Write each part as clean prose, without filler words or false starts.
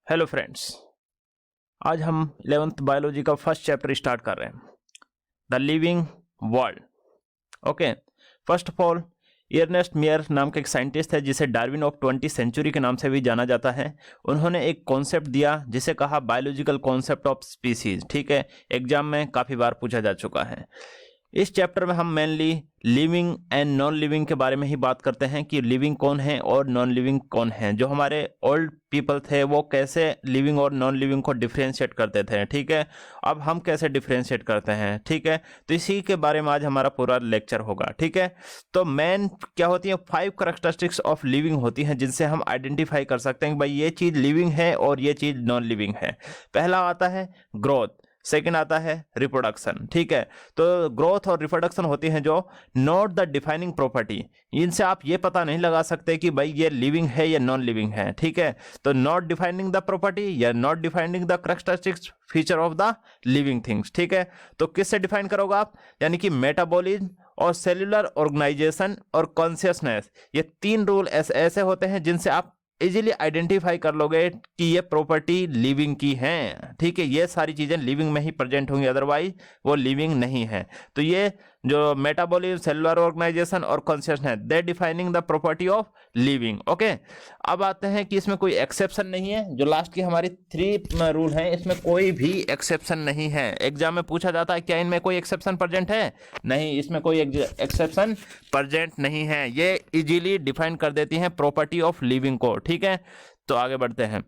Hello friends, आज हम 11th biology का फर्स्ट चैप्टर स्टार्ट कर रहे हैं, the living world. Okay, first of all Ernest Mayr नाम का एक साइंटिस्ट है जिसे डार्विन ऑफ 20th सेंचुरी के नाम से भी जाना जाता है। उन्होंने एक कॉन्सेप्ट दिया जिसे कहा बायोलॉजिकल कॉन्सेप्ट ऑफ स्पीसीज। ठीक है, एग्जाम में काफ़ी बार पूछा जा चुका है। इस चैप्टर में हम mainly living and non living के बारे में ही बात करते हैं कि लिविंग कौन है और नॉन लिविंग कौन है। जो हमारे ओल्ड पीपल थे वो कैसे लिविंग और नॉन लिविंग को डिफ्रेंशिएट करते थे। ठीक है, अब हम कैसे डिफ्रेंशिएट करते हैं। ठीक है, तो इसी के बारे में आज हमारा पूरा लेक्चर होगा। ठीक है, तो मेन क्या होती है, 5 कैरेक्टरिस्टिक्स ऑफ लिविंग होती हैं जिनसे हम आइडेंटिफाई कर सकते हैं कि भाई ये चीज़ लिविंग है और ये चीज़ नॉन लिविंग है। पहला आता है ग्रोथ, सेकेंड आता है रिप्रोडक्शन। ठीक है, तो ग्रोथ और रिप्रोडक्शन होती हैं जो नॉट द डिफाइनिंग प्रॉपर्टी। इनसे आप ये पता नहीं लगा सकते कि भाई ये लिविंग है या नॉन लिविंग है। ठीक है, तो नॉट डिफाइनिंग द प्रॉपर्टी या not defining the characteristics feature of the living things. ठीक है, तो किससे डिफाइन करोगे आप, यानी कि मेटाबॉलिज्म और सेल्यूलर ऑर्गेनाइजेशन और कॉन्शियसनेस, ये 3 रूल ऐसे होते हैं जिनसे आप इजीली आइडेंटिफाई कर लोगे कि ये प्रॉपर्टी लिविंग की है। ठीक है, ये सारी चीज़ें लिविंग में ही प्रेजेंट होंगी, अदरवाइज वो लिविंग नहीं है। तो ये जो मेटाबॉलिज्म, सेलुलर ऑर्गेनाइजेशन और consciousness, they defining the property of living. Okay, अब आते हैं कि इसमें कोई एक्सेप्शन नहीं है। जो लास्ट की हमारी 3 रूल हैं, इसमें कोई भी एक्सेप्शन नहीं है। एग्जाम में पूछा जाता है क्या इनमें कोई एक्सेप्शन प्रेजेंट है? नहीं, इसमें कोई एक्सेप्शन प्रेजेंट नहीं है। ये इजीली डिफाइन कर देती हैं प्रॉपर्टी ऑफ लिविंग को। ठीक है, तो आगे बढ़ते हैं।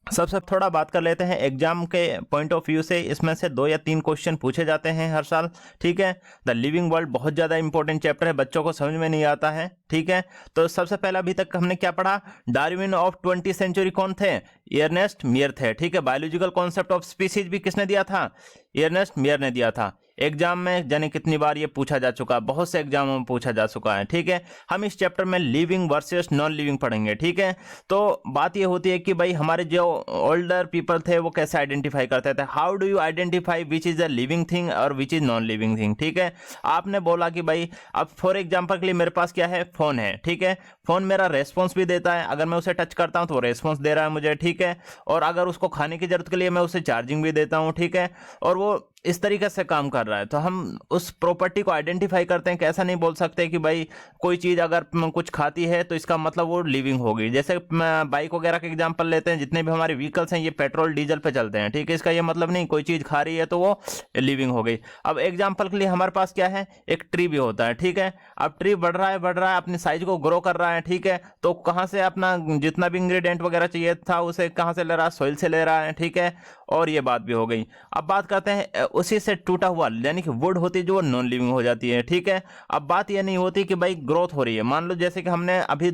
सबसे थोड़ा बात कर लेते हैं एग्जाम के पॉइंट ऑफ व्यू से। इसमें से 2 या 3 क्वेश्चन पूछे जाते हैं हर साल। ठीक है, द लिविंग वर्ल्ड बहुत ज़्यादा इंपॉर्टेंट चैप्टर है, बच्चों को समझ में नहीं आता है। ठीक है, तो सबसे पहला अभी तक हमने क्या पढ़ा, डार्विन ऑफ 20th सेंचुरी कौन थे? एर्नेस्ट मेयर थे। ठीक है, बायोलॉजिकल कॉन्सेप्ट ऑफ स्पीसीज भी किसने दिया था? एर्नेस्ट मेयर ने दिया था। एग्जाम में जाने कितनी बार ये पूछा जा चुका है, बहुत से एग्जामों में पूछा जा चुका है। ठीक है, हम इस चैप्टर में लिविंग वर्सेस नॉन लिविंग पढ़ेंगे। ठीक है, तो बात ये होती है कि भाई हमारे जो ओल्डर पीपल थे वो कैसे आइडेंटिफाई करते थे। How do you identify which is a living thing और which is non living thing. ठीक है, आपने बोला कि भाई अब फॉर एग्जाम्पल के लिए मेरे पास क्या है, फोन है। ठीक है, फोन मेरा रेस्पॉन्स भी देता है, अगर मैं उसे टच करता हूँ तो वो रेस्पॉन्स दे रहा है मुझे। ठीक है, और अगर उसको खाने की जरूरत के लिए मैं उसे चार्जिंग भी देता हूँ। ठीक है, और वो इस तरीके से काम कर रहा है। तो हम उस प्रॉपर्टी को आइडेंटिफाई करते हैं कि ऐसा नहीं बोल सकते कि भाई कोई चीज़ अगर कुछ खाती है तो इसका मतलब वो लिविंग होगी। जैसे बाइक वगैरह का एग्जांपल लेते हैं, जितने भी हमारे व्हीकल्स हैं ये पेट्रोल डीजल पे चलते हैं। ठीक है, इसका ये मतलब नहीं कोई चीज़ खा रही है तो वो लिविंग हो गई। अब एग्जाम्पल के लिए हमारे पास क्या है, एक ट्री भी होता है। ठीक है, अब ट्री बढ़ रहा है अपनी साइज को ग्रो कर रहा है। ठीक है, तो कहाँ से अपना जितना भी इंग्रेडिएंट वगैरह चाहिए था उसे कहाँ से ले रहा है, सॉइल से ले रहा है। ठीक है, और ये बात भी हो गई। अब बात करते हैं उसी से टूटा हुआ यानी कि वुड होती है जो नॉन लिविंग हो जाती है। ठीक है, अब बात ये नहीं होती कि भाई ग्रोथ हो रही है। मान लो जैसे कि हमने अभी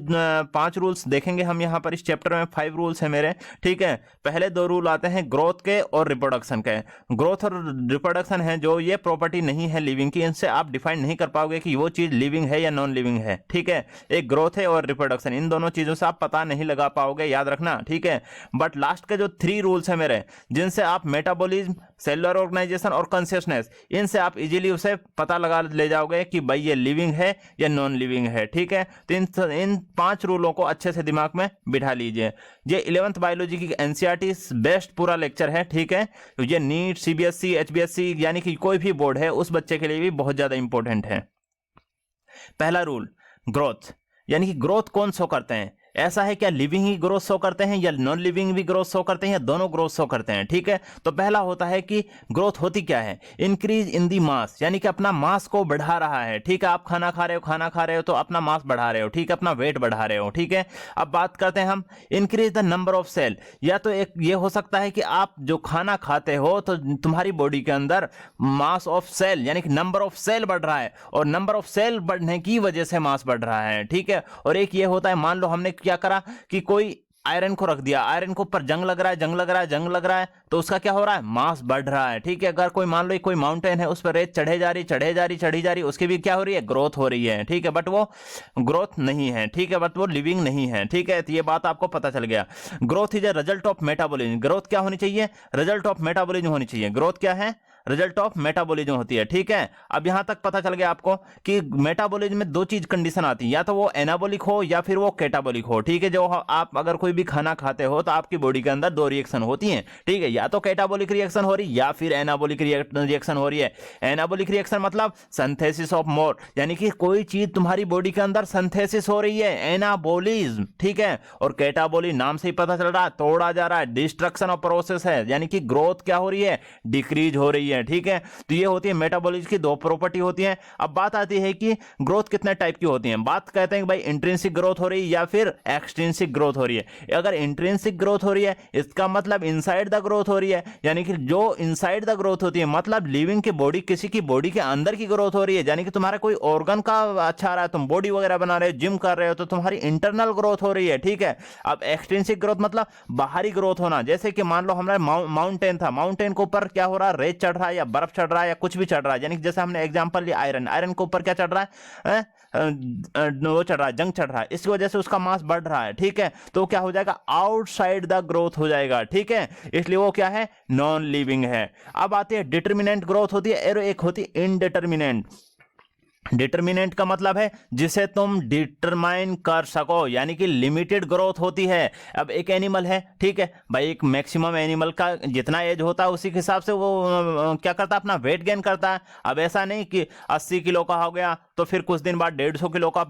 5 रूल्स देखेंगे हम यहाँ पर इस चैप्टर में, 5 रूल्स है मेरे। ठीक है, पहले 2 रूल आते हैं ग्रोथ के और रिप्रोडक्शन के। ग्रोथ और रिप्रोडक्शन है जो ये प्रॉपर्टी नहीं है लिविंग की, इनसे आप डिफाइन नहीं कर पाओगे कि वो चीज लिविंग है या नॉन लिविंग है। ठीक है, एक ग्रोथ है और रिप्रोडक्शन, इन दोनों चीजों से आप पता नहीं लगा पाओगे, याद रखना। ठीक है, बट लास्ट के जो 3 रूल्स है मेरे, जिनसे आप मेटाबॉलिज्म, सेलुलर ऑर्गेनाइजेशन और कॉन्शियसनेस, इनसे आप इजीली उसे पता लगा ले जाओगे कि भाई ये लिविंग है या नॉन लिविंग है। ठीक है, तो इन 5 रूलों को अच्छे से दिमाग में बिठा लीजिए। ये 11th बायोलॉजी की एनसीईआरटी बेस्ट पूरा लेक्चर है। ठीक है, ये नीट, सीबीएसई, एचबीएससी यानी कि कोई भी बोर्ड है उस बच्चे के लिए भी बहुत ज्यादा इंपॉर्टेंट है। पहला रूल ग्रोथ, यानी कि ग्रोथ कौन शो करते हैं? ऐसा है क्या लिविंग ही ग्रोथ शो करते हैं या नॉन लिविंग भी ग्रोथ शो करते हैं या दोनों ग्रोथ शो करते हैं? ठीक है, तो पहला होता है कि ग्रोथ होती क्या है, इंक्रीज इन दी मास, यानी कि अपना मास को बढ़ा रहा है। ठीक है, आप खाना खा रहे हो तो अपना मास बढ़ा रहे हो। ठीक है, अपना वेट बढ़ा रहे हो। ठीक है, अब बात करते हैं हम increase the number of cell. या तो एक ये हो सकता है कि आप जो खाना खाते हो तो तुम्हारी बॉडी के अंदर मास ऑफ सेल यानी कि नंबर ऑफ सेल बढ़ रहा है, और नंबर ऑफ सेल बढ़ने की वजह से मास बढ़ रहा है। ठीक है, और एक ये होता है, मान लो हमने क्या करा कि कोई आयरन को रख दिया, आयरन के ऊपर जंग लग रहा है, तो उसका क्या हो रहा है, मास बढ़ रहा है। ठीक है, अगर कोई मान लो कोई माउंटेन है उस पर रेत चढ़ी जा रही, उसकी भी क्या हो रही है, ग्रोथ हो रही है। ठीक है, बट वो ग्रोथ नहीं है। ठीक है, बट वो लिविंग नहीं है। ठीक है, तो ये बात आपको पता चल गया। Growth is a result of metabolism. Growth क्या होनी चाहिए, रिजल्ट ऑफ मेटाबॉलिज्म होनी चाहिए। ग्रोथ क्या है, रिजल्ट ऑफ मेटाबॉलिज्म होती है। ठीक है, अब यहां तक पता चल गया आपको कि मेटाबॉलिज्म में दो चीज कंडीशन आती है, या तो वो एनाबॉलिक हो या फिर वो कैटाबॉलिक हो। ठीक है, जो आप अगर कोई भी खाना खाते हो तो आपकी बॉडी के अंदर दो रिएक्शन होती हैं। ठीक है, या तो कैटाबॉलिक रिएक्शन हो रही या फिर एनाबॉलिक रिएक्शन हो रही है। एनाबॉलिक रिएक्शन मतलब सिंथेसिस ऑफ मोर, यानी कि कोई चीज तुम्हारी बॉडी के अंदर सिंथेसिस हो रही है, एनाबॉलिज्म। ठीक है, और कैटाबॉलिक नाम से ही पता चल रहा है तोड़ा जा रहा है, डिस्ट्रक्शन ऑफ प्रोसेस है, यानी कि ग्रोथ क्या हो रही है, डिक्रीज हो रही है। ठीक है, तो ये होती है मेटाबॉलिज्म की दो प्रॉपर्टी होती है। अब बात आती है कि ग्रोथ कितने टाइप की होती है। बात कहते हैं कि भाई इंट्रिंसिक ग्रोथ हो रही है या फिर एक्सट्रिंसिक ग्रोथ हो रही है। अगर इंट्रिंसिक ग्रोथ हो रही है इसका मतलब इनसाइड द ग्रोथ हो रही है, यानी कि जो इनसाइड द ग्रोथ होती है मतलब लिविंग की बॉडी, किसी की बॉडी के अंदर की ग्रोथ हो रही है, यानी कि तुम्हारा कोई ऑर्गन का अच्छा आ रहा है, तुम बॉडी वगैरह बना रहे हो, जिम कर रहे हो, तो तुम्हारी इंटरनल ग्रोथ हो रही है। ठीक है, अब एक्सट्रिंसिक ग्रोथ मतलब बाहरी ग्रोथ होना, जैसे कि मान लो हमारा माउंटेन था, माउंटेन के ऊपर क्या हो रहा है, रेत चढ़ रहा है या बर्फ चढ़ रहा है या कुछ भी चढ़ रहा है, यानी कि जैसे हमने एग्जांपल लिया आयरन, आयरन के ऊपर क्या चढ़ रहा है, वो चढ़ रहा है, जंग चढ़ रहा है, इसकी वजह से उसका मास बढ़ रहा है। ठीक है, तो क्या हो जाएगा, आउटसाइड द ग्रोथ हो जाएगा। ठीक है, इसलिए वो क्या है, नॉन लिविंग है। अब आती है डिटर्मिनेंट ग्रोथ होती है, और एक होती है इनडिटर्मिनेंट। डिटर्मिनेंट का मतलब है जिसे तुम डिटरमाइन कर सको, यानी कि लिमिटेड ग्रोथ होती है। अब एक एनिमल है, ठीक है भाई, एक मैक्सिमम एनिमल का जितना एज होता है उसी के हिसाब से वो क्या करता है, अपना वेट गेन करता है। अब ऐसा नहीं कि 80 किलो का हो गया तो फिर कुछ दिन बाद 150 किलो का,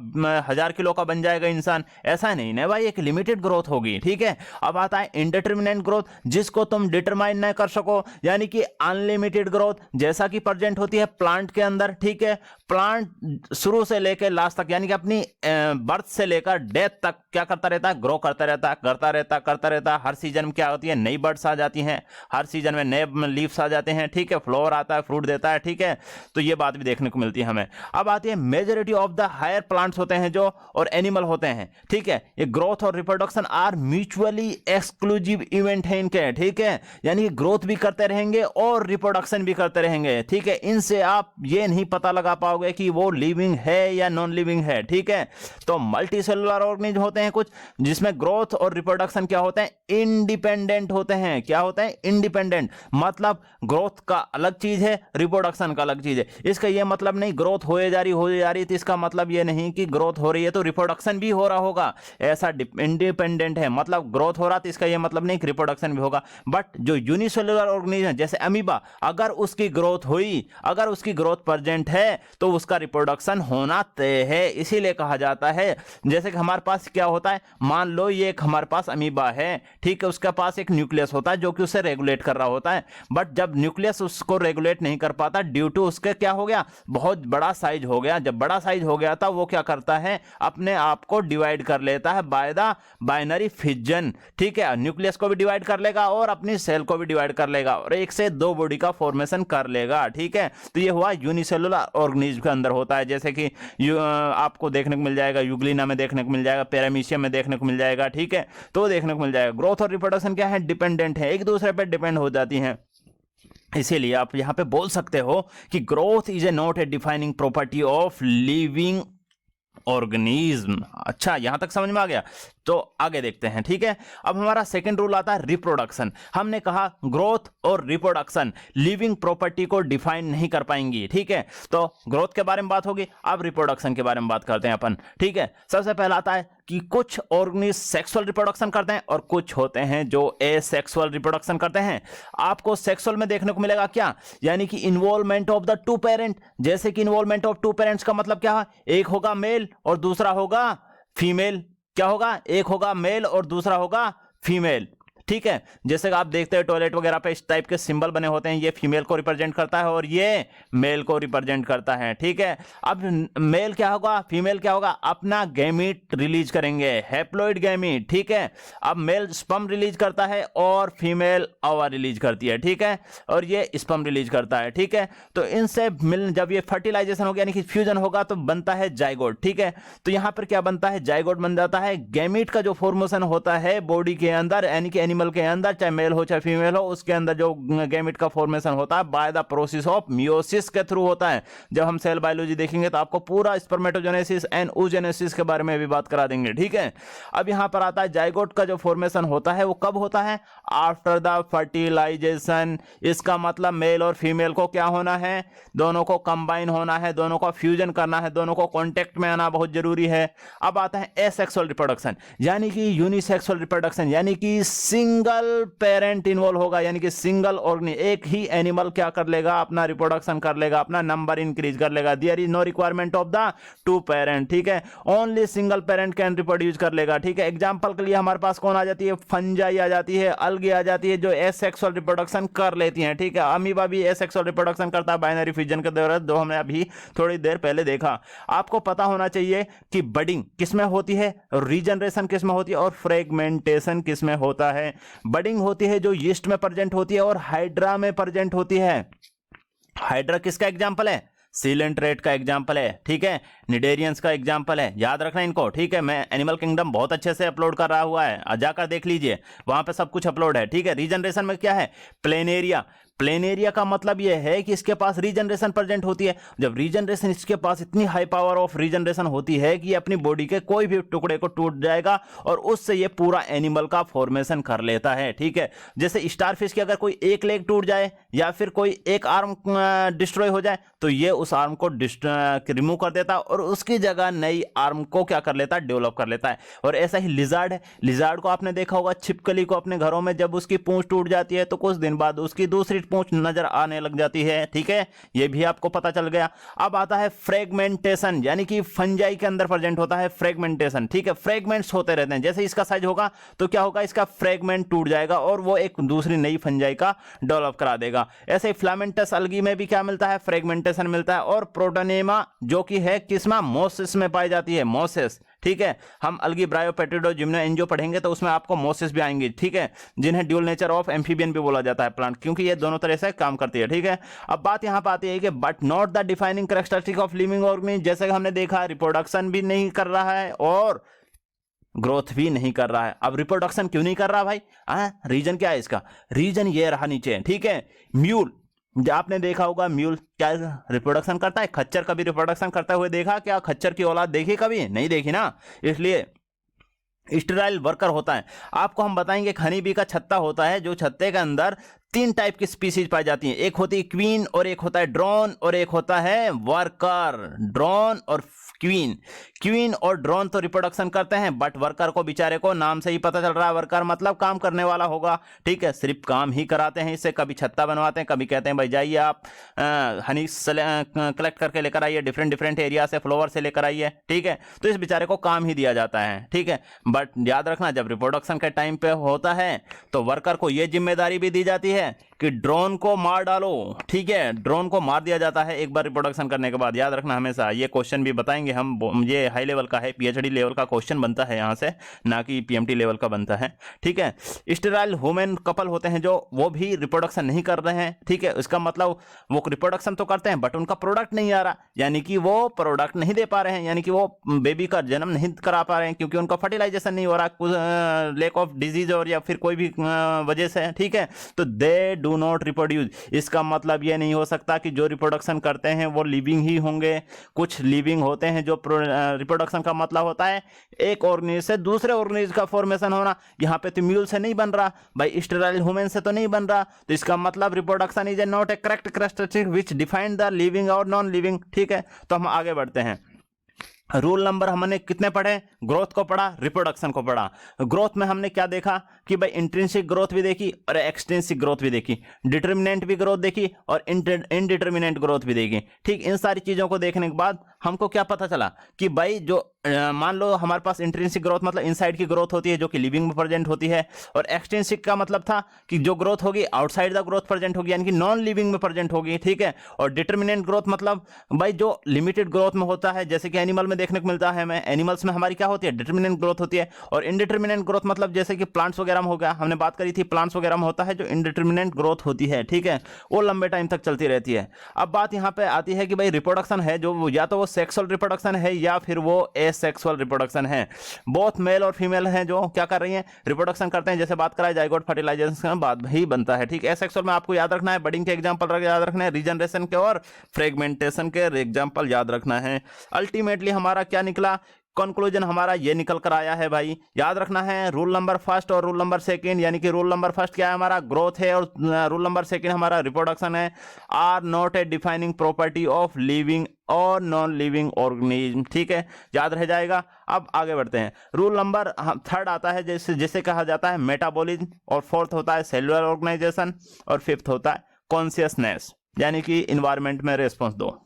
1000 किलो का बन जाएगा इंसान, ऐसा नहीं ना भाई, एक लिमिटेड ग्रोथ होगी। ठीक है, अब आता है इनडिटर्मिनेंट ग्रोथ, जिसको तुम डिटरमाइन न कर सको, यानी कि अनलिमिटेड ग्रोथ, जैसा कि प्रेजेंट होती है प्लांट के अंदर। ठीक है, प्लांट शुरू से लेकर लास्ट तक, यानी कि अपनी बर्थ से लेकर डेथ तक क्या करता रहता है, ग्रो करता रहता है, करता रहता है। हर सीजन में क्या होती है, नई बर्ड्स आ जाती हैं, हर सीजन में नए लीव्स आ जाते हैं। ठीक है, फ्लावर आता है, फ्रूट देता है। ठीक है, तो ये बात भी देखने को मिलती है हमें। अब आती है majority of the higher plants होते हैं जो, और एनिमल होते हैं। ठीक है, ये ग्रोथ और reproduction are mutually exclusive event है इनके। ठीक है, यानी ग्रोथ भी करते रहेंगे और रिप्रोडक्शन भी करते रहेंगे। ठीक है, इनसे आप ये नहीं पता लगा पाओगे कि वो लिविंग है या नॉन लिविंग है। ठीक है, तो मल्टी सेलुलर ऑर्गेनिज्म होते हैं कुछ, जिसमें ग्रोथ और रिप्रोडक्शन क्या होते हैं, इंडिपेंडेंट होते हैं। क्या होते हैं, इंडिपेंडेंट, मतलब ग्रोथ का अलग चीज है, रिप्रोडक्शन का अलग चीज है। इसका यह मतलब नहीं ग्रोथ हो जा रही तो इसका मतलब यह नहीं कि ग्रोथ हो रही है तो रिप्रोडक्शन भी हो रहा होगा, ऐसा इंडिपेंडेंट है। मतलब ग्रोथ हो रहा तो इसका यह मतलब नहीं कि रिप्रोडक्शन भी होगा। बट जो यूनिसेलुलर ऑर्गेनिज्म जैसे अमीबा, अगर उसकी ग्रोथ हुई, अगर उसकी ग्रोथ प्रेजेंट है तो उसका रिप्रोडक्शन होना तय है। इसीलिए कहा जाता है, जैसे कि हमारे पास क्या होता है, मान लो ये एक हमारे पास अमीबा है। ठीक है, उसके पास एक न्यूक्लियस होता है जो कि उसे रेगुलेट कर रहा होता है, बट जब न्यूक्लियस उसको रेगुलेट नहीं कर पाता ड्यू टू उसके क्या हो गया, बहुत बड़ा साइज हो गया। जब बड़ा साइज हो गया था वो क्या करता है, अपने आप को डिवाइड कर लेता है बाय द बाइनरी फिजन। ठीक है, न्यूक्लियस को भी डिवाइड कर लेगा और अपनी सेल को भी डिवाइड कर लेगा और एक से दो बॉडी का फॉर्मेशन कर लेगा। ठीक है, तो ये हुआ यूनिसेलुलर ऑर्गेनिज्म के अंदर होता है, जैसे कि आपको देखने को मिल जाएगा, यूग्लिना में देखने को मिल जाएगा, पैरामीशियम में देखने को मिल जाएगा। ठीक है, तो देखने को मिल जाएगा। ग्रोथ और रिप्रोडक्शन क्या है, डिपेंडेंट है, एक दूसरे पर डिपेंड हो जाती हैं। इसीलिए आप यहां पे बोल सकते हो कि growth is a not a defining property of living organism. अच्छा, यहां तक समझ में आ गया, तो आगे देखते हैं। ठीक है, अब हमारा सेकंड रूल आता है रिप्रोडक्शन। हमने कहा ग्रोथ और रिप्रोडक्शन लिविंग प्रॉपर्टी को डिफाइन नहीं कर पाएंगी। ठीक है, तो ग्रोथ के बारे में बात होगी, अब रिप्रोडक्शन के बारे में बात करते हैं अपन। ठीक है, सबसे पहला आता है कि कुछ ऑर्गेनिज्म सेक्सुअल रिप्रोडक्शन करते हैं और कुछ होते हैं जो एसेक्सुअल रिप्रोडक्शन करते हैं। आपको सेक्सुअल में देखने को मिलेगा क्या, यानी कि involvement of the two parent. जैसे कि इन्वॉल्वमेंट ऑफ टू पेरेंट्स का मतलब क्या है, एक होगा मेल और दूसरा होगा फीमेल। क्या होगा, एक होगा मेल और दूसरा होगा फीमेल। ठीक है, जैसे कि आप देखते हैं टॉयलेट वगैरह पे इस टाइप के सिंबल बने होते हैं, ये फीमेल को रिप्रेजेंट करता है और ये मेल को रिप्रेजेंट करता है। ठीक है, अब मेल क्या होगा, फीमेल क्या होगा, अपना गैमीट रिलीज करेंगे, हैप्लॉइड गैमीट। ठीक है, अब मेल स्पर्म रिलीज करता है और फीमेल ओवा रिलीज करती है। ठीक है, और ये स्पर्म रिलीज करता है। ठीक है, तो इनसे मिल जब ये फर्टिलाइजेशन होगा यानी कि फ्यूजन होगा तो बनता है जाइगोट। ठीक है, तो यहां पर क्या बनता है, जाइगोट बन जाता है। गैमीट का जो फॉर्मेशन होता है बॉडी के अंदर, यानी कि एनिमल एनिमल के अंदर, चाहे मेल हो चाहे फीमेल हो, उसके अंदर जो गैमेट का फॉर्मेशन होता है by the process of meiosis के थ्रू होता है। जब हम सेल बायोलॉजी देखेंगे तो आपको पूरा स्पर्मेटोजेनेसिस एंड oogenesis के बारे में भी बात करा देंगे, ठीक है। अब यहां पर आता है जाइगोट का जो फॉर्मेशन होता है वो कब होता है? After the fertilization. इसका मतलब मेल और फीमेल को क्या होना है? दोनों को कंबाइन होना है, दोनों को फ्यूजन करना है, दोनों को कांटेक्ट में आना बहुत जरूरी है। अब आता है एसेक्सुअल रिप्रोडक्शन, यानी कि यूनिसेक्सुअल रिप्रोडक्शन, यानी कि सिंगल पेरेंट इन्वॉल्व होगा, यानी कि सिंगल ऑर्गेनिज्म, एक ही एनिमल क्या कर लेगा? अपना रिप्रोडक्शन कर लेगा, अपना नंबर इंक्रीज कर लेगा। There is no requirement of the two parent, ठीक है। Only single parent can reproduce कर लेगा, ठीक है। एग्जांपल के लिए हमारे पास कौन आ जाती है? फंजाई आ जाती है, अलगी आ जाती है, जो एसेक्सुअल रिप्रोडक्शन कर लेती हैं, ठीक है। अमीबा भी एसेक्सुअल रिप्रोडक्शन करता है बाइनरी फ्यूजन के दौरान, जो हमने अभी थोड़ी देर पहले देखा। आपको पता होना चाहिए कि बडिंग किसमें होती है, रीजनरेशन किसमें होती है और फ्रेगमेंटेशन किसमें होता है। बडिंग होती है जो यीस्ट में प्रेजेंट होती है और हाइड्रा में प्रेजेंट होती है। हाइड्रा किसका एग्जांपल है? सीलेंट्रेट का एग्जांपल है, ठीक है। निडेरियंस का एग्जांपल है, याद रखना इनको, ठीक है। मैं एनिमल किंगडम बहुत अच्छे से अपलोड कर रहा हुआ है, जाकर देख लीजिए, वहां पे सब कुछ अपलोड है, ठीक है। रीजनरेशन में क्या है? प्लेनेरिया। प्लेनेरिया का मतलब यह है कि इसके पास रीजनरेशन प्रेजेंट होती है। जब रीजनरेशन, इसके पास इतनी हाई पावर ऑफ रीजनरेशन होती है कि अपनी बॉडी के कोई भी टुकड़े को टूट जाएगा और उससे ये पूरा एनिमल का फॉर्मेशन कर लेता है, ठीक है। जैसे स्टारफिश की अगर कोई एक लेग टूट जाए या फिर कोई एक आर्म डिस्ट्रॉय हो जाए तो ये उस आर्म को रिमूव कर देता है और उसकी जगह नई आर्म को क्या कर लेता है? डेवलप कर लेता है। और ऐसा ही लिजार्ड है। लिजार्ड को आपने देखा होगा, छिपकली को अपने घरों में जब उसकी पूंछ टूट जाती है तो कुछ दिन बाद उसकी दूसरी पूंछ नजर आने लग जाती है, ठीक है। ये भी आपको पता चल गया। अब आता है फ्रेगमेंटेशन, यानी कि फंजाई के अंदर प्रेजेंट होता है फ्रेगमेंटेशन, ठीक है। फ्रेगमेंट्स होते रहते हैं, जैसे इसका साइज होगा तो क्या होगा? इसका फ्रेगमेंट टूट जाएगा और वो एक दूसरी नई फंजाई का डेवलप करा देगा। ऐसे ही फिलामेंटस अलगी में भी क्या मिलता है? फ्रेगमेंटेशन मिलता है। और प्रोटोनेमा जो कि है किसमें? मोसिस में पाई जाती है, मोसिस, ठीक है। हम अलगी ब्रायोपेट्रिडो जिम्नो एंजियो पढ़ेंगे तो उसमें आपको मोसिस भी आएंगे, ठीक है, जिन्हें ड्यूल नेचर ऑफ एम्फीबियन भी बोला जाता है प्लांट, क्योंकि ये दोनों तरह से काम करती है, ठीक है। अब बात यहां पर आती है कि but not the defining characteristic of living organism. जैसे कि हमने देखा, रिप्रोडक्शन भी नहीं कर रहा है और ग्रोथ भी नहीं कर रहा है। अब रिप्रोडक्शन क्यों नहीं कर रहा भाई? रीजन क्या है इसका? रीजन ये रहा नीचे, ठीक है। म्यूल, आपने देखा होगा म्यूल क्या रिप्रोडक्शन करता है? खच्चर कभी रिप्रोडक्शन करते हुए देखा क्या? खच्चर की औलाद देखी कभी? नहीं देखी ना, इसलिए स्टेराइल वर्कर होता है। आपको हम बताएंगे हनी बी का छत्ता होता है, जो छत्ते के अंदर 3 टाइप की स्पीसीज पाई जाती हैं। एक होती है क्वीन और एक होता है ड्रोन और एक होता है वर्कर। ड्रोन और क्वीन, क्वीन और ड्रोन तो रिप्रोडक्शन करते हैं, बट वर्कर को बेचारे को नाम से ही पता चल रहा है, वर्कर मतलब काम करने वाला होगा, ठीक है। सिर्फ काम ही कराते हैं इससे, कभी छत्ता बनवाते हैं, कभी कहते हैं भाई जाइए आप हनी कलेक्ट करके लेकर आइए, डिफरेंट डिफरेंट एरिया से फ्लावर से लेकर आइए, ठीक है। तो इस बेचारे को काम ही दिया जाता है, ठीक है। बट याद रखना, जब रिप्रोडक्शन के टाइम पे होता है तो वर्कर को यह जिम्मेदारी भी दी जाती है कि ड्रोन को मार डालो, ठीक है। ड्रोन को मार दिया जाता है एक बार रिप्रोडक्शन करने के बाद, याद रखना हमेशा। ये क्वेश्चन भी बताएंगे हम, ये हाई लेवल का है, पीएचडी लेवल का क्वेश्चन बनता है यहाँ से, ना कि पीएमटी लेवल का बनता है, ठीक है। स्टेराइल ह्यूमन कपल होते हैं जो वो भी रिप्रोडक्शन नहीं कर रहे हैं, ठीक है। इसका मतलब वो रिप्रोडक्शन तो करते हैं बट उनका प्रोडक्ट नहीं आ रहा, यानी कि वो प्रोडक्ट नहीं दे पा रहे हैं, यानी कि वो बेबी का जन्म नहीं करा पा रहे हैं क्योंकि उनका फर्टिलाइजेशन नहीं हो रहा, लैक ऑफ डिजीज और या फिर कोई भी वजह से, ठीक है। तो दे डू नॉट रिप्रोड्यूस। इसका मतलब ये नहीं हो सकता कि जो रिप्रोडक्शन करते हैं वो लिविंग ही होंगे। कुछ लिविंग होते हैं जो रिप्रोडक्शन का मतलब होता है एक ऑर्गेनिज्म से दूसरे ऑर्गेनिज्म का फॉर्मेशन होना। यहाँ पे तो म्यूल से नहीं बन रहा भाई, स्टेराइल ह्यूमन से तो नहीं बन रहा, तो इसका मतलब reproduction is not A correct characteristic which define the living और नॉन लिविंग, ठीक है। तो हम आगे बढ़ते हैं। रूल नंबर हमने कितने पढ़े? ग्रोथ को पढ़ा, रिप्रोडक्शन को पढ़ा। ग्रोथ में हमने क्या देखा कि भाई इंट्रिंसिक ग्रोथ भी देखी और एक्सट्रिंसिक ग्रोथ भी देखी, डिटर्मिनेंट भी ग्रोथ देखी और इनडिटर्मिनेंट ग्रोथ भी देखी, ठीक। इन सारी चीजों को देखने के बाद हमको क्या पता चला कि भाई जो मान लो हमारे पास इंट्रिंसिक ग्रोथ मतलब इनसाइड की ग्रोथ होती है जो कि लिविंग में प्रेजेंट होती है, और एक्सट्रिंसिक का मतलब था कि जो ग्रोथ होगी आउटसाइड द ग्रोथ प्रेजेंट होगी, यानी कि नॉन लिविंग में प्रेजेंट होगी, ठीक है। और डिटर्मिनेंट ग्रोथ मतलब भाई जो लिमिटेड ग्रोथ में होता है, जैसे कि एनिमल में देखने को मिलता है हमें? एनिमल्स में हमारी क्या होती है? डिटरमिनेंट ग्रोथ होती है। और इनडिटरमिनेंट ग्रोथ मतलब जैसे कि प्लांट्स वगैरह में हो गया, हमने बात करी थी प्लांट्स वगैरह में होता है जो इनडिटरमिनेंट ग्रोथ होती है, ठीक है, वो लंबे टाइम तक चलती रहती है। अब बात यहाँ पे आती है कि भाई रिप्रोडक्शन है जो या तो वो सेक्सुअल रिप्रोडक्शन है या फिर वो एसेक्सुअल रिप्रोडक्शन है। बोथ मेल और फीमेल हैं जो क्या कर रही हैं? रिप्रोडक्शन करते हैं। जैसे बात करा जाइगोट फर्टिलाइजेशन के बाद ही बनता है, ठीक है। एसेक्सुअल में आपको याद रखना है, बडिंग के एग्जांपल याद रखना है, रीजनरेशन के और फ्रेगमेंटेशन के एग्जांपल याद रखना है। अल्टीमेटली हमारा क्या निकला? कंक्लूजन हमारा ये निकल कर आया है भाई, याद रखना है रूल नंबर फर्स्ट और रूल नंबर सेकंड, यानी कि रूल नंबर फर्स्ट क्या है हमारा? ग्रोथ है, और रूल नंबर सेकंड हमारा रिप्रोडक्शन है। Are not a defining property of living और नॉन लिविंग ऑर्गेनिज्म, ठीक है, याद रह जाएगा। अब आगे बढ़ते हैं। रूल नंबर थर्ड आता है जैसे कहा जाता है मेटाबॉलिज्म, और फोर्थ होता है सेलुलर ऑर्गेनाइजेशन, और फिफ्थ होता है कॉन्शियसनेस, यानी कि इन्वायरमेंट में रेस्पॉन्स दो।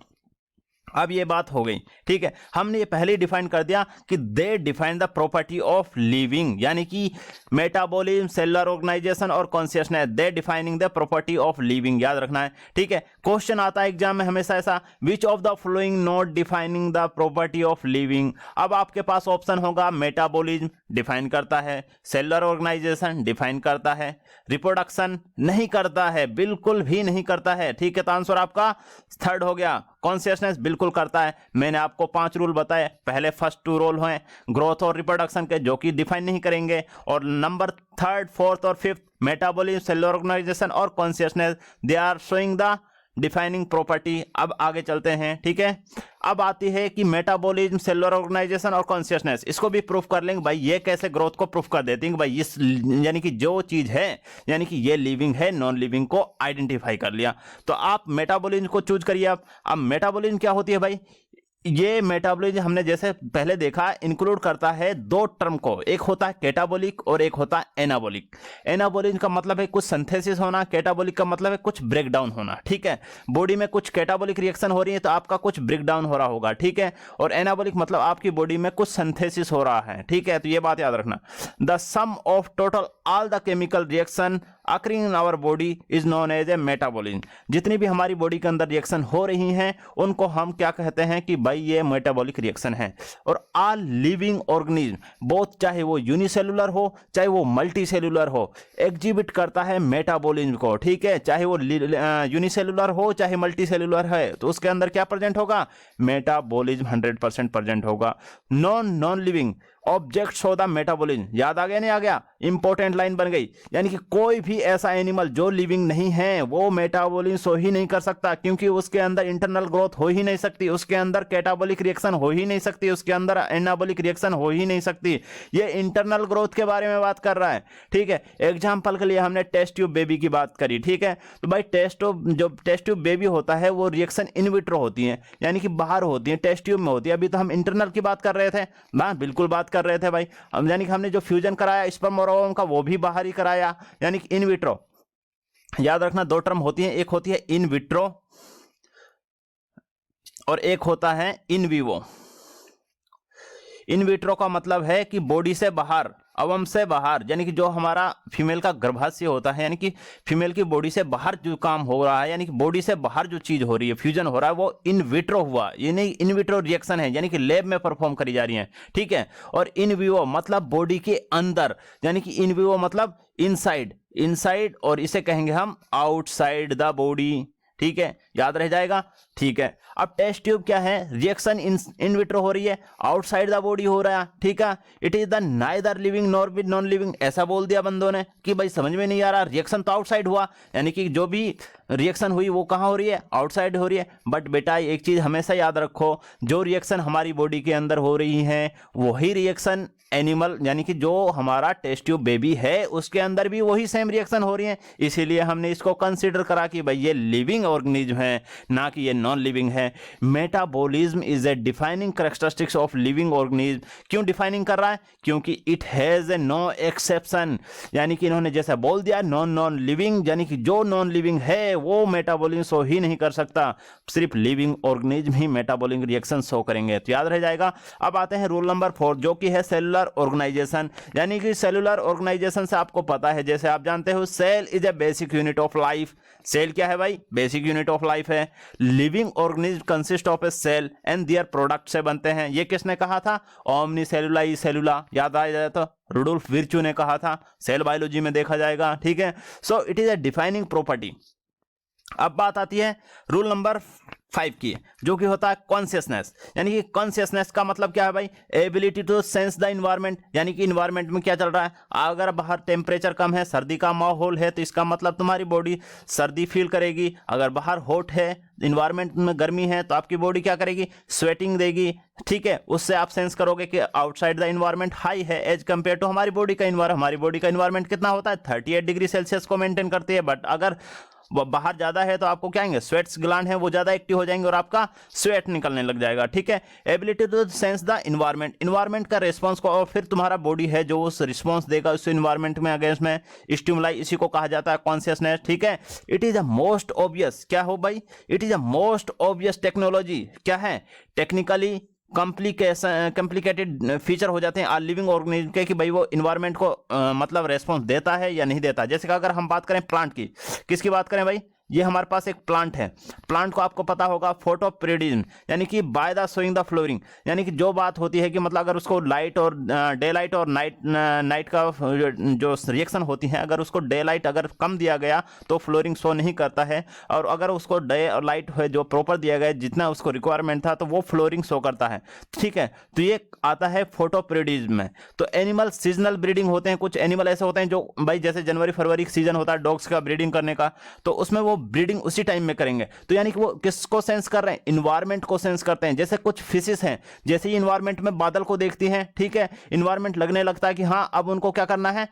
अब ये बात हो गई, ठीक है। हमने ये पहले ही डिफाइन कर दिया कि दे define the property of living, यानी कि मेटाबॉलिज्म, सेलुलर ऑर्गेनाइजेशन और consciousness, they defining the property of living, याद रखना है, ठीक है। क्वेश्चन आता है एग्जाम में हमेशा ऐसा, which of the following not defining the property of living. अब आपके पास ऑप्शन होगा मेटाबॉलिज्म डिफाइन करता है, सेलुलर ऑर्गेनाइजेशन डिफाइन करता है, रिप्रोडक्शन नहीं करता है, बिल्कुल भी नहीं करता है, ठीक है। तो आंसर आपका थर्ड हो गया। कॉन्शियसनेस बिल्कुल करता है। मैंने आपको 5 रूल बताए, पहले फर्स्ट 2 रूल हैं ग्रोथ और रिप्रोडक्शन के, जो कि डिफाइन नहीं करेंगे, और नंबर थर्ड, फोर्थ और फिफ्थ मेटाबॉलिज्म, सेलुलर ऑर्गेनाइजेशन और consciousness, they are showing the defining property. अब आगे चलते हैं, ठीक है। अब आती है कि मेटाबॉलिज्म, सेलुलर ऑर्गेनाइजेशन और कॉन्शियसनेस, इसको भी प्रूफ कर लेंगे भाई। ये कैसे ग्रोथ को प्रूफ कर देते हैं भाई, इस यानी कि जो चीज है, यानी कि ये लिविंग है, नॉन लिविंग को आइडेंटिफाई कर लिया। तो आप मेटाबॉलिज्म को चूज करिए। अब मेटाबॉलिज्म क्या होती है भाई? ये मेटाबॉलिज्म हमने जैसे पहले देखा इंक्लूड करता है 2 टर्म को, एक होता है कैटाबॉलिक और एक होता है एनाबॉलिक। एनाबॉलिज्म का मतलब है कुछ सिंथेसिस होना, कैटाबॉलिक का मतलब है कुछ ब्रेक डाउन होना, ठीक है। बॉडी में कुछ कैटाबॉलिक रिएक्शन हो रही है तो आपका कुछ ब्रेक डाउन हो रहा होगा, ठीक है। और एनाबॉलिक मतलब आपकी बॉडी में कुछ सिंथेसिस हो रहा है, ठीक है। तो ये बात याद रखना। The sum of total all the chemical reaction occurring in our body is known as a metabolism. जितनी भी हमारी बॉडी के अंदर रिएक्शन हो रही हैं उनको हम क्या कहते हैं कि भाई ये मेटाबॉलिक रिएक्शन है। और ऑल लिविंग ऑर्गेनिज्म, बोथ चाहे वो यूनिसेलुलर हो चाहे वो मल्टी सेलुलर हो, एग्जिबिट करता है मेटाबॉलिज्म को, ठीक है। चाहे वो यूनिसेलुलर हो चाहे मल्टी सेलुलर है, तो उसके अंदर क्या प्रेजेंट होगा? मेटाबॉलिज्म 100% प्रेजेंट होगा। नॉन लिविंग ऑब्जेक्ट्स हो द मेटाबॉलिज्म, याद आ गया नहीं आ गया? इंपॉर्टेंट लाइन बन गई, यानी कि कोई भी ऐसा एनिमल जो लिविंग नहीं है वो मेटाबॉलिज्म सो ही नहीं कर सकता, क्योंकि उसके अंदर इंटरनल ग्रोथ हो ही नहीं सकती, उसके अंदर कैटाबॉलिक रिएक्शन हो ही नहीं सकती, उसके अंदर एनाबॉलिक रिएक्शन हो ही नहीं सकती। ये इंटरनल ग्रोथ के बारे में बात कर रहा है, ठीक है। एग्जाम्पल के लिए हमने टेस्ट ट्यूब बेबी की बात करी, ठीक है। तो भाई जो टेस्ट ट्यूब बेबी होता है वो रिएक्शन इन विट्रो होती है, यानी कि बाहर होती है, टेस्ट ट्यूब में होती है। अभी तो हम इंटरनल की बात कर रहे थे ना, बिल्कुल बात कर रहे थे भाई। हम यानी कि हमने जो फ्यूजन कराया स्पर्म और ओवम का वो भी बाहर ही कराया, यानी कि इन विट्रो। याद रखना 2 टर्म होती हैं, एक होती है इन विट्रो और एक होता है इन विवो। इन विट्रो का मतलब है कि बॉडी से बाहर, अवम से बाहर, यानी कि जो हमारा फीमेल का गर्भाशय होता है, यानी कि फीमेल की बॉडी से बाहर जो काम हो रहा है, यानी कि बॉडी से बाहर जो चीज हो रही है, फ्यूजन हो रहा है, वो इन विट्रो हुआ, ये नहीं इन विट्रो रिएक्शन है, यानी कि लैब में परफॉर्म करी जा रही है, ठीक है। और इन विवो मतलब बॉडी के अंदर, यानी कि इन विवो मतलब इनसाइड, और इसे कहेंगे हम आउटसाइड द बॉडी, ठीक है, याद रह जाएगा, ठीक है। अब टेस्ट ट्यूब क्या है? रिएक्शन इन विट्रो हो रही है, आउटसाइड द बॉडी हो रहा है, ठीक है। It is the neither living nor with non living, ऐसा बोल दिया बंदों ने कि भाई समझ में नहीं आ रहा, रिएक्शन तो आउटसाइड हुआ, यानी कि जो भी रिएक्शन हुई वो कहाँ हो रही है? आउटसाइड हो रही है। बट बेटा एक चीज हमेशा याद रखो, जो रिएक्शन हमारी बॉडी के अंदर हो रही है वही रिएक्शन एनिमल, यानी कि जो हमारा टेस्ट ट्यूब बेबी है उसके अंदर भी वही सेम रिएक्शन हो रही है। इसीलिए हमने इसको कंसीडर करा कि भाई ये लिविंग ऑर्गेनिज्म है, ना कि ये नॉन लिविंग है। Metabolism is a defining characteristics of living organism. क्यों डिफाइनिंग कर रहा है? क्योंकि it has a no exception, यानी कि इन्होंने जैसा बोल दिया नॉन लिविंग, यानी कि जो नॉन लिविंग है वो मेटाबॉलिज्म शो ही नहीं कर सकता, सिर्फ लिविंग ऑर्गेनिज्म ही मेटाबॉलिक रिएक्शन शो करेंगे। तो याद रह जाएगा। अब आते हैं रूल नंबर 4 जो कि है सेलुलर ऑर्गेनाइजेशन, यानी कि सेलुलर ऑर्गेनाइजेशन से आपको पता है, जैसे आप जानते हो cell is a basic unit of life. Cell क्या है भाई? बेसिक यूनिट ऑफ लाइफ है। Living organism consist of a cell and their product से बनते हैं। ये किसने कहा था? ओमनी सेलुला सेलुला, याद आ जाए तो रुडोल्फ विर्चू ने कहा था, सेल बायोलॉजी में देखा जाएगा। ठीक है, so it is a defining property. अब बात आती है रूल नंबर 5 की, जो कि होता है कॉन्शियसनेस। यानी कि कॉन्शियसनेस का मतलब क्या है भाई? Ability to sense the environment, यानी कि इन्वायरमेंट में क्या चल रहा है। अगर बाहर टेम्परेचर कम है, सर्दी का माहौल है, तो इसका मतलब तुम्हारी बॉडी सर्दी फील करेगी। अगर बाहर हॉट है, इन्वायरमेंट में गर्मी है, तो आपकी बॉडी क्या करेगी? स्वेटिंग देगी। ठीक है, उससे आप सेंस करोगे कि आउटसाइड द इन्वायरमेंट हाई है एज कंपेयर टू हमारी बॉडी का इन्वायरमेंट। हमारी बॉडी का इन्वायरमेंट कितना होता है? 38 डिग्री सेल्सियस को मेंटेन करती है। बट अगर वो बाहर ज्यादा है तो आपको क्या आएंगे? स्वेट्स ग्लैंड है वो ज्यादा एक्टिव हो जाएंगे और आपका स्वेट निकलने लग जाएगा। ठीक है, ability to sense the environment, environment का रिस्पांस को, और फिर तुम्हारा बॉडी है जो उस रिस्पांस देगा उस इन्वायरमेंट में अगेंस्ट में स्टिमुलाई, इसी को कहा जाता है कॉन्शियसनेस। ठीक है, it is a most obvious, क्या हो भाई? It is a most obvious technology, क्या है? टेक्निकली कॉम्प्लिकेटेड फीचर हो जाते हैं आर लिविंग ऑर्गेनिज्म के, कि भाई वो इन्वायरमेंट को मतलब रेस्पॉन्स देता है या नहीं देता। जैसे कि अगर हम बात करें प्लांट की, किसकी बात करें भाई? ये हमारे पास एक प्लांट है। प्लांट को आपको पता होगा फोटोपीरियडिज्म, यानी कि by the showing the flooring, यानी कि जो बात होती है कि मतलब अगर उसको लाइट और डे लाइट और नाइट का जो रिएक्शन होती है, अगर उसको डे लाइट अगर कम दिया गया तो फ्लोरिंग शो नहीं करता है, और अगर उसको डे और लाइट है जो प्रॉपर दिया गया जितना उसको रिक्वायरमेंट था तो वो फ्लोरिंग शो करता है। ठीक है, तो ये आता है फोटोपीरियडिज्म में। तो एनिमल सीजनल ब्रीडिंग होते हैं, कुछ एनिमल ऐसे होते हैं जो भाई जैसे जनवरी फरवरी सीजन होता है डॉग्स का ब्रीडिंग करने का, तो उसमें वो ब्रीडिंग उसी टाइम में करेंगे। तो यानी कि वो किसको सेंस कर रहे हैं? इन्वायरमेंट को सेंस करते हैं। जैसे कुछ फिशेस हैं, जैसे ही इन्वायरमेंट में बादल को देखती हैं, ठीक है, इन्वायरमेंट लगने लगता है कि हाँ अब उनको क्या करना है,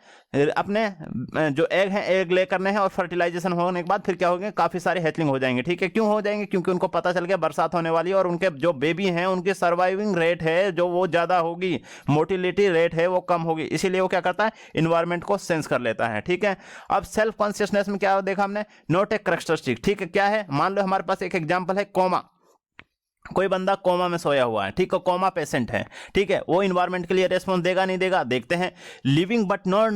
अपने जो एग हैं एग ले करने हैं, और फर्टिलाइजेशन होने के बाद फिर क्या होंगे? काफी सारे हैचलिंग हो जाएंगे। ठीक है, क्यों हो जाएंगे? क्योंकि उनको पता चल गया बरसात होने वाली है और उनके जो बेबी हैं उनकी सर्वाइविंग रेट है जो वो ज्यादा होगी, मोटिलिटी रेट है वो कम होगी, इसीलिए वो क्या करता है? इन्वायरमेंट को सेंस कर लेता है। ठीक है, अब सेल्फ कॉन्शियसनेस में क्या देखा हमने? Not a characteristic. ठीक है, क्या है? मान लो हमारे पास एक एग्जांपल है कोमा, कोई बंदा कोमा में सोया हुआ है, ठीक है, कोमा पेशेंट है। ठीक है, वो इन्वायरमेंट के लिए रेस्पॉन्स देगा नहीं देगा? देखते हैं। लिविंग बट नॉट,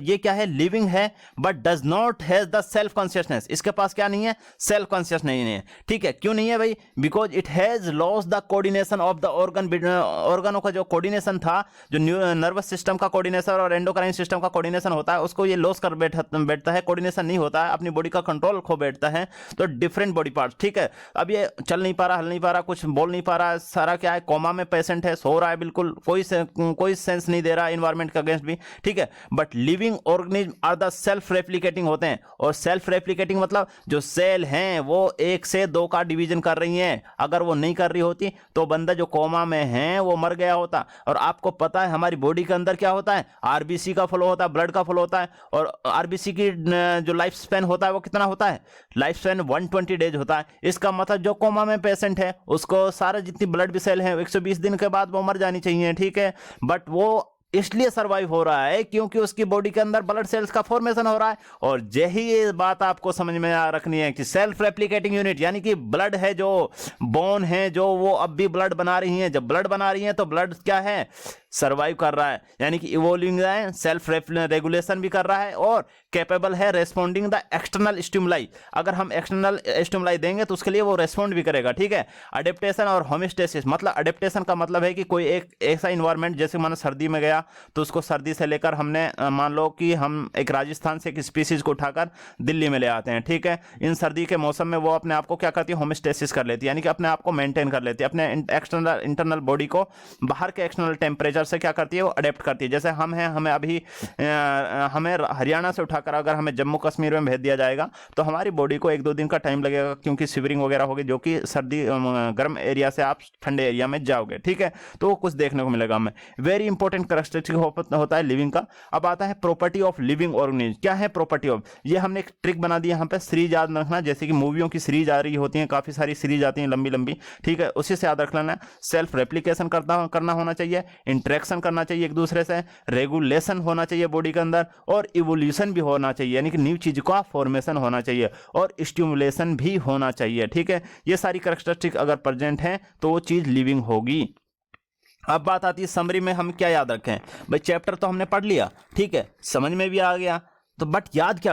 ये क्या है? लिविंग है but does not has the self consciousness, इसके पास क्या नहीं है? सेल्फ कॉन्शियस नहीं है। ठीक है, क्यों नहीं है भाई? Because it has lost the coordination of the ऑर्गनों का जो कोऑर्डिनेशन था, जो नर्वस सिस्टम का कोऑर्डिनेशन और एंडोक्राइन सिस्टम का कोऑर्डिनेशन होता है, उसको ये लॉस कर बैठता है, कोऑर्डिनेशन नहीं होता है, अपनी बॉडी का कंट्रोल खो बैठता है। तो डिफरेंट बॉडी पार्ट्स। ठीक है, अब ये चल नहीं पा रहा, हल नहीं पा रहा, कुछ बोल नहीं पा रहा, सारा क्या है? कोमा में पेशेंट है, सो रहा है, बिल्कुल कोई सेंस नहीं दे रहा इन्वायरमेंट के अगेंस्ट भी। ठीक है, but living organism are the self replicating होते हैं, और सेल्फ रेप्लिकेटिंग मतलब जो सेल हैं वो 1 से 2 का डिवीजन कर रही हैं। अगर वो नहीं कर रही होती तो बंदा जो कोमा में है वो मर गया होता। और आपको पता है हमारी बॉडी के अंदर क्या होता है? आरबीसी का फ्लो होता है, ब्लड का फ्लो होता है, और आरबीसी की जो लाइफ स्पैन होता है वो कितना होता है? लाइफ स्पैन 120 डेज होता है। इसका मतलब जो कोमा में पेशेंट है उसको सारे जितनी ब्लड भी सेल है 120 दिन के बाद वो मर जानी चाहिए। ठीक है, बट वो इसलिए सरवाइव हो रहा है क्योंकि उसकी बॉडी के अंदर ब्लड सेल्स का फॉर्मेशन हो रहा है। और यही ये बात आपको समझ में रखनी है कि सेल्फ रेप्लिकेटिंग यूनिट, यानी कि ब्लड है जो बोन है जो वो अब भी ब्लड बना रही हैं। जब ब्लड बना रही हैं तो ब्लड क्या है? सर्वाइव कर रहा है, यानी कि इवॉल्विंग है, सेल्फ रेगुलेशन भी कर रहा है और कैपेबल है रेस्पॉन्डिंग द एक्सटर्नल स्टिमुलाई। अगर हम एक्सटर्नल स्टिमुलाई देंगे तो उसके लिए वो रेस्पॉन्ड भी करेगा। ठीक है, अडेप्टेशन और होमियोस्टेसिस, मतलब अडेप्टेशन का मतलब है कि कोई एक ऐसा इन्वायरमेंट, जैसे मानो सर्दी में गया तो उसको सर्दी से लेकर हमने मान लो कि हम एक राजस्थान से एक स्पीसीज को उठाकर दिल्ली में ले आते हैं। ठीक है, इन सर्दी के मौसम में वो अपने आप को क्या करती है? होमियोस्टेसिस कर लेती है, यानी कि अपने आप को मेंटेन कर लेती है, अपने एक्सटर्नल इंटरनल बॉडी को बाहर के एक्सटर्नल टेम्परेचर से क्या करती है? वो अडेप्ट करती है। जैसे हम हैं, हमें अभी हमें हरियाणा से उठाकर अगर हमें जम्मू कश्मीर में भेज दिया जाएगा तो हमारी बॉडी को 1-2 दिन का टाइम लगेगा, क्योंकि शिवरिंग वगैरह होगी, जो कि सर्दी गर्म एरिया से आप ठंडे एरिया में जाओगे। ठीक है, तो कुछ देखने को मिलेगा हमें। वेरी इंपॉर्टेंट कैरेक्टरिस्टिक होता है लिविंग का। अब आता है प्रॉपर्टी ऑफ लिविंग ऑर्गेनिज्म। क्या है प्रॉपर्टी ऑफ, ये हमने एक ट्रिक बना दी यहाँ पे, सीरीज याद रखना, जैसे कि मूवियों की सीरीज आ रही होती है, काफी सारी सीरीज आती हैं लंबी लंबी, ठीक है, उसी से याद रख लेना। सेल्फ रेप्लिकेशन करना होना चाहिए, इंटरेक्शन करना चाहिए एक दूसरे से, रेगुलेशन होना चाहिए बॉडी के अंदर, और इवोल्यूशन भी होना चाहिए, यानी कि न्यू चीज का फॉर्मेशन होना चाहिए, और स्टिमुलेशन भी होना चाहिए, ठीक है। ये सारी कैरेक्टरिस्टिक अगर प्रेजेंट है तो वो चीज लिविंग होगी। अब बात आती है समरी में हम क्या याद रखें। भाई चैप्टर तो हमने पढ़ लिया, ठीक है, समझ में भी आ गया, तो बट याद क्या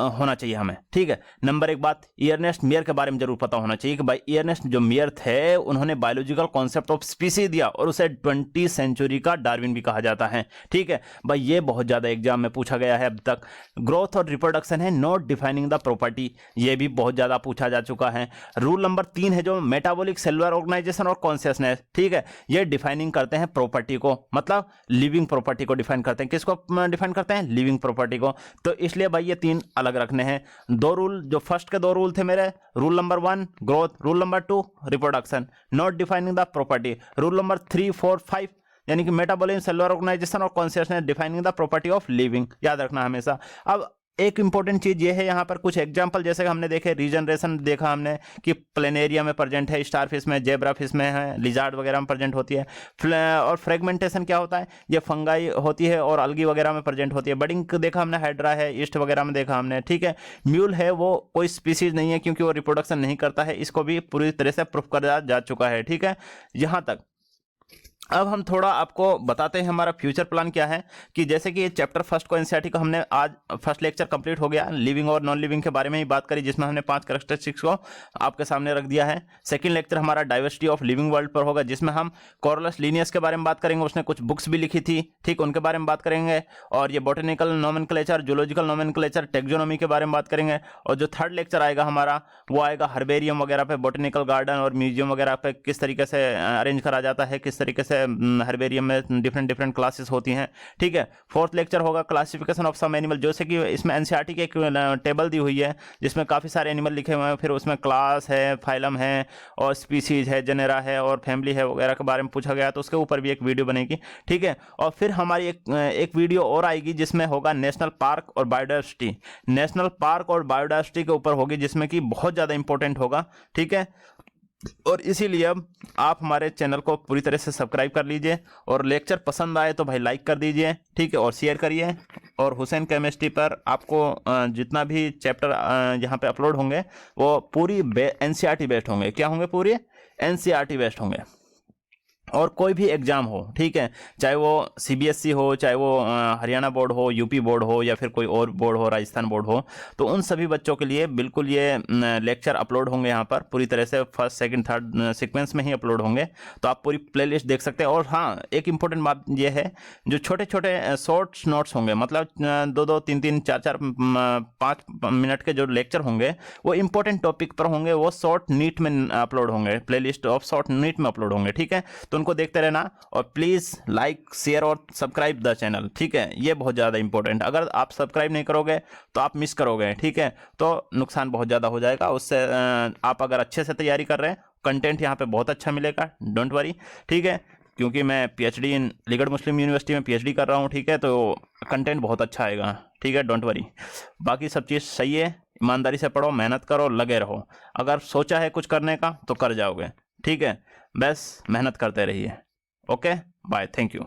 होना चाहिए हमें, ठीक है। नंबर एक बात, एर्नेस्ट मेयर के बारे में जरूर पता होना चाहिए कि भाई एर्नेस्ट जो मेयर थे उन्होंने बायोलॉजिकल कॉन्सेप्ट ऑफ स्पीसीज दिया, और उसे 20वीं सेंचुरी का डार्विन भी कहा जाता है, ठीक है भाई। ये बहुत ज्यादा एग्जाम में पूछा गया है अब तक। ग्रोथ और रिप्रोडक्शन है, नॉट डिफाइनिंग द प्रॉपर्टी, ये भी बहुत ज्यादा पूछा जा चुका है। रूल नंबर 3 है जो मेटाबॉलिक सेलुलर ऑर्गेनाइजेशन और कॉन्शियसनेस, ठीक है, ये डिफाइनिंग करते हैं प्रॉपर्टी को, मतलब लिविंग प्रॉपर्टी को डिफाइन करते हैं। किसको डिफाइन करते हैं? लिविंग प्रॉपर्टी को। तो इसलिए भाई ये 3 अलग रखने हैं। 2 रूल, जो फर्स्ट के 2 रूल थे मेरे, rule number 1 growth, rule number 2 reproduction, not defining the property. Rule number 3, 4, 5 यानी कि मेटाबॉलिज्म, सेलुलर ऑर्गेनाइजेशन और consciousness defining the property of living, याद रखना हमेशा। अब एक इंपॉर्टेंट चीज ये है यहाँ पर कुछ एग्जांपल, जैसे कि हमने देखे रीजनरेशन, देखा हमने कि प्लेनेरिया में प्रेजेंट है, स्टार फिश में, जेब्रा फिश में है, लिजार्ड वगैरह में प्रेजेंट होती है। और फ्रेगमेंटेशन क्या होता है? ये फंगाई होती है और अलगी वगैरह में प्रेजेंट होती है। बडिंग देखा हमने, हाइड्रा है, ईस्ट वगैरह में देखा हमने, ठीक है। म्यूल है वो कोई स्पीसीज नहीं है क्योंकि वो रिप्रोडक्शन नहीं करता है, इसको भी पूरी तरह से प्रूफ करा जा चुका है, ठीक है। यहाँ तक अब हम थोड़ा आपको बताते हैं हमारा फ्यूचर प्लान क्या है, कि जैसे कि ये चैप्टर फर्स्ट को एनसीईआरटी का हमने आज फर्स्ट लेक्चर कंप्लीट हो गया, लिविंग और नॉन लिविंग के बारे में ही बात करी, जिसमें हमने 5 कैरेक्टरिस्टिक्स को आपके सामने रख दिया है। सेकंड लेक्चर हमारा डाइवर्सिटी ऑफ लिविंग वर्ल्ड पर होगा, जिसमें हम कॉर्लस लिनियस के बारे में बात करेंगे, उसने कुछ बुक्स भी लिखी थी, ठीक, उनके बारे में बात करेंगे। और ये botanical nomenclature, zoological nomenclature, taxonomy के बारे में बात करेंगे। और जो थर्ड लेक्चर आएगा हमारा, वो आएगा हर्बेरियम वगैरह पे, बॉटनिकल गार्डन और म्यूजियम वगैरह पे किस तरीके से अरेंज करा जाता है, किस तरीके से हर्बेरियम में डिफरेंट क्लासेस होती हैं, ठीक है। फोर्थ लेक्चर होगा क्लासिफिकेशन ऑफ सम एनिमल, जैसे कि इसमें एनसीईआरटी की एक टेबल दी हुई है जिसमें काफी सारे एनिमल लिखे हुए हैं, फिर उसमें क्लास है, फाइलम है, और स्पीसीज है, जेनेरा है, और फैमिली है वगैरह के बारे में पूछा गया, तो उसके ऊपर भी एक वीडियो बनेगी, ठीक है। और फिर हमारी एक वीडियो और आएगी जिसमें होगा नेशनल पार्क और बायोडायवर्सिटी, नेशनल पार्क और बायोडायवर्सिटी के ऊपर होगी, जिसमें कि बहुत ज़्यादा इंपॉर्टेंट होगा, ठीक है। और इसीलिए अब आप हमारे चैनल को पूरी तरह से सब्सक्राइब कर लीजिए, और लेक्चर पसंद आए तो भाई लाइक कर दीजिए, ठीक है, और शेयर करिए। और हुसैन केमिस्ट्री पर आपको जितना भी चैप्टर यहाँ पे अपलोड होंगे वो पूरी एनसीईआरटी बेस्ड होंगे। क्या होंगे? पूरी एनसीईआरटी बेस्ड होंगे। और कोई भी एग्जाम हो, ठीक है, चाहे वो सीबीएसई हो, चाहे वो हरियाणा बोर्ड हो, यूपी बोर्ड हो, या फिर कोई और बोर्ड हो, राजस्थान बोर्ड हो, तो उन सभी बच्चों के लिए बिल्कुल ये लेक्चर अपलोड होंगे यहाँ पर पूरी तरह से, फर्स्ट सेकंड थर्ड सीक्वेंस में ही अपलोड होंगे, तो आप पूरी प्लेलिस्ट देख सकते हैं। और हाँ, एक इंपॉर्टेंट बात ये है, जो छोटे छोटे शॉर्ट्स नोट्स होंगे, मतलब 2-2, 3-3, 4-4, 5 मिनट के जो लेक्चर होंगे वो इंपॉर्टेंट टॉपिक पर होंगे, वो शॉर्ट नीट में अपलोड होंगे, प्लेलिस्ट ऑफ शॉर्ट नीट में अपलोड होंगे, ठीक है। तो उनको देखते रहना, और प्लीज लाइक, शेयर और सब्सक्राइब द चैनल, ठीक है, ये बहुत ज़्यादा इंपॉर्टेंट। अगर आप सब्सक्राइब नहीं करोगे तो आप मिस करोगे, ठीक है, तो नुकसान बहुत ज़्यादा हो जाएगा उससे। आप अगर अच्छे से तैयारी कर रहे हैं, कंटेंट यहाँ पे बहुत अच्छा मिलेगा, डोंट वरी, ठीक है, क्योंकि मैं PhD in Aligarh Muslim university में पीएचडी कर रहा हूँ, ठीक है, तो कंटेंट बहुत अच्छा आएगा, ठीक है, डोंट वरी। बाकी सब चीज़ सही है, ईमानदारी से पढ़ो, मेहनत करो, लगे रहो। अगर सोचा है कुछ करने का तो कर जाओगे, ठीक है, बस मेहनत करते रहिए। Okay, bye, thank you.